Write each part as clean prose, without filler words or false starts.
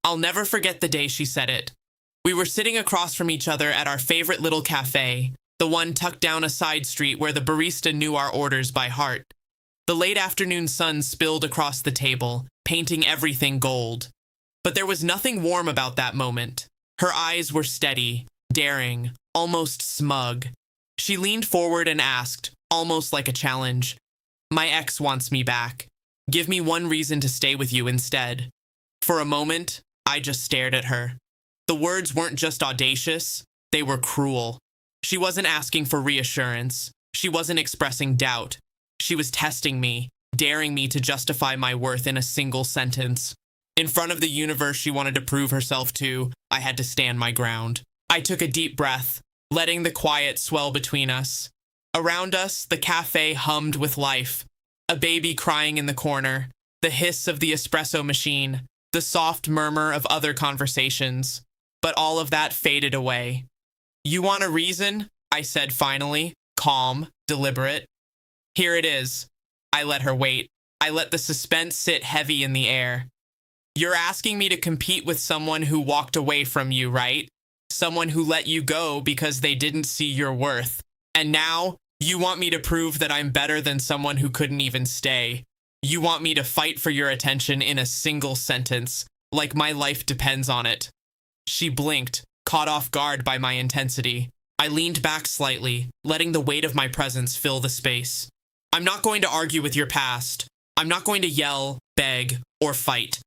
I'll never forget the day she said it. We were sitting across from each other at our favorite little cafe, the one tucked down a side street where the barista knew our orders by heart. The late afternoon sun spilled across the table, painting everything gold. But there was nothing warm about that moment. Her eyes were steady, daring, almost smug. She leaned forward and asked, almost like a challenge, "My ex wants me back. Give me one reason to stay with you instead." For a moment, I just stared at her. The words weren't just audacious, they were cruel. She wasn't asking for reassurance. She wasn't expressing doubt. She was testing me, daring me to justify my worth in a single sentence. In front of the universe she wanted to prove herself to, I had to stand my ground. I took a deep breath, letting the quiet swell between us. Around us, the cafe hummed with life. A baby crying in the corner, the hiss of the espresso machine, the soft murmur of other conversations. But all of that faded away. "You want a reason?" I said finally, calm, deliberate. "Here it is." I let her wait. I let the suspense sit heavy in the air. "You're asking me to compete with someone who walked away from you, right? Someone who let you go because they didn't see your worth. And now, you want me to prove that I'm better than someone who couldn't even stay. You want me to fight for your attention in a single sentence, like my life depends on it." She blinked, caught off guard by my intensity. I leaned back slightly, letting the weight of my presence fill the space. "I'm not going to argue with your past. I'm not going to yell, beg, or fight.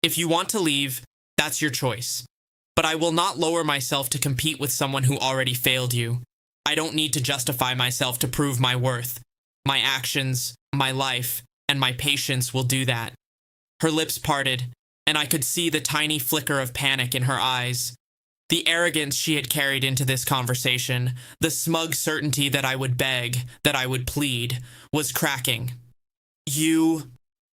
If you want to leave, that's your choice. But I will not lower myself to compete with someone who already failed you. I don't need to justify myself to prove my worth. My actions, my life, and my patience will do that." Her lips parted, and I could see the tiny flicker of panic in her eyes. The arrogance she had carried into this conversation, the smug certainty that I would beg, that I would plead, was cracking. You're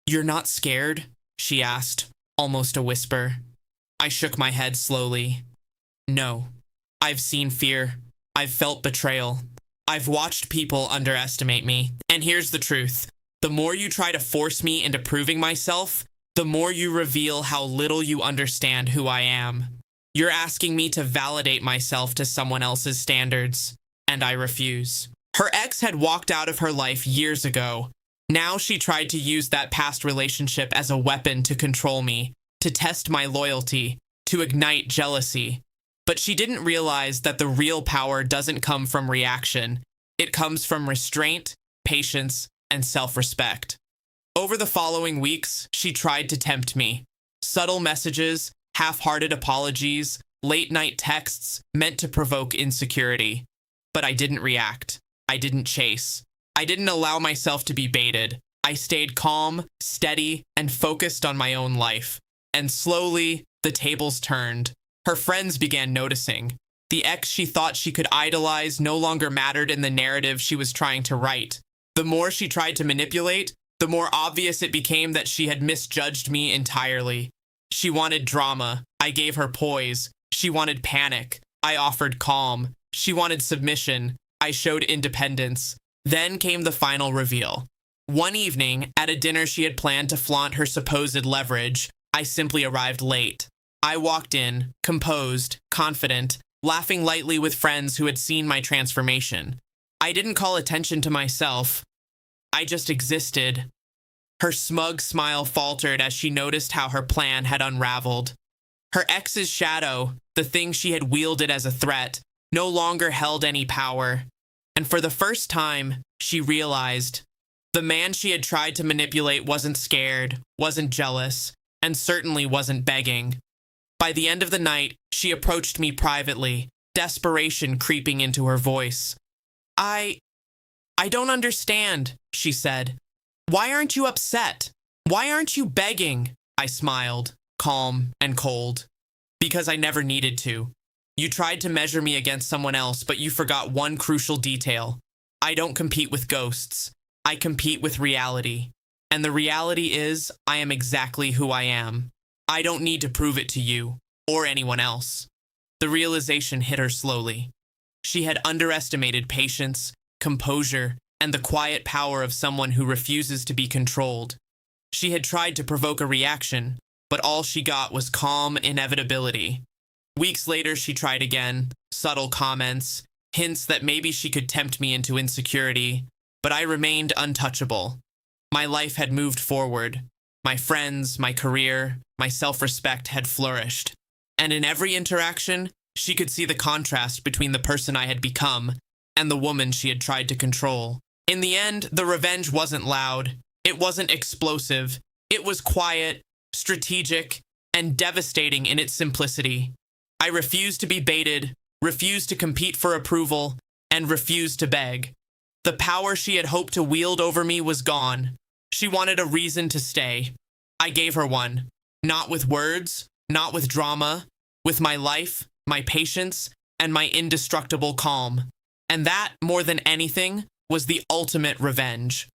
not scared?" she asked, almost a whisper. I shook my head slowly. "No. I've seen fear. I've felt betrayal. I've watched people underestimate me. And here's the truth. The more you try to force me into proving myself, the more you reveal how little you understand who I am. You're asking me to validate myself to someone else's standards, and I refuse." Her ex had walked out of her life years ago. Now she tried to use that past relationship as a weapon to control me, to test my loyalty, to ignite jealousy. But she didn't realize that the real power doesn't come from reaction. It comes from restraint, patience, and self-respect. Over the following weeks, she tried to tempt me. Subtle messages, half-hearted apologies, late-night texts meant to provoke insecurity. But I didn't react. I didn't chase. I didn't allow myself to be baited. I stayed calm, steady, and focused on my own life. And slowly, the tables turned. Her friends began noticing. The ex she thought she could idolize no longer mattered in the narrative she was trying to write. The more she tried to manipulate, the more obvious it became that she had misjudged me entirely. She wanted drama. I gave her poise. She wanted panic. I offered calm. She wanted submission. I showed independence. Then came the final reveal. One evening, at a dinner she had planned to flaunt her supposed leverage, I simply arrived late. I walked in, composed, confident, laughing lightly with friends who had seen my transformation. I didn't call attention to myself. I just existed. Her smug smile faltered as she noticed how her plan had unraveled. Her ex's shadow, the thing she had wielded as a threat, no longer held any power. And for the first time, she realized the man she had tried to manipulate wasn't scared, wasn't jealous, and certainly wasn't begging. By the end of the night, she approached me privately, desperation creeping into her voice. I don't understand," she said. "Why aren't you upset? Why aren't you begging?" I smiled, calm and cold. "Because I never needed to. You tried to measure me against someone else, but you forgot one crucial detail. I don't compete with ghosts. I compete with reality. And the reality is, I am exactly who I am. I don't need to prove it to you, or anyone else." The realization hit her slowly. She had underestimated patience, composure, and the quiet power of someone who refuses to be controlled. She had tried to provoke a reaction, but all she got was calm inevitability. Weeks later, she tried again, subtle comments, hints that maybe she could tempt me into insecurity, but I remained untouchable. My life had moved forward. My friends, my career, my self-respect had flourished. And in every interaction, she could see the contrast between the person I had become and the woman she had tried to control. In the end, the revenge wasn't loud. It wasn't explosive. It was quiet, strategic, and devastating in its simplicity. I refused to be baited, refused to compete for approval, and refused to beg. The power she had hoped to wield over me was gone. She wanted a reason to stay. I gave her one. Not with words, not with drama, with my life, my patience, and my indestructible calm. And that, more than anything, was the ultimate revenge.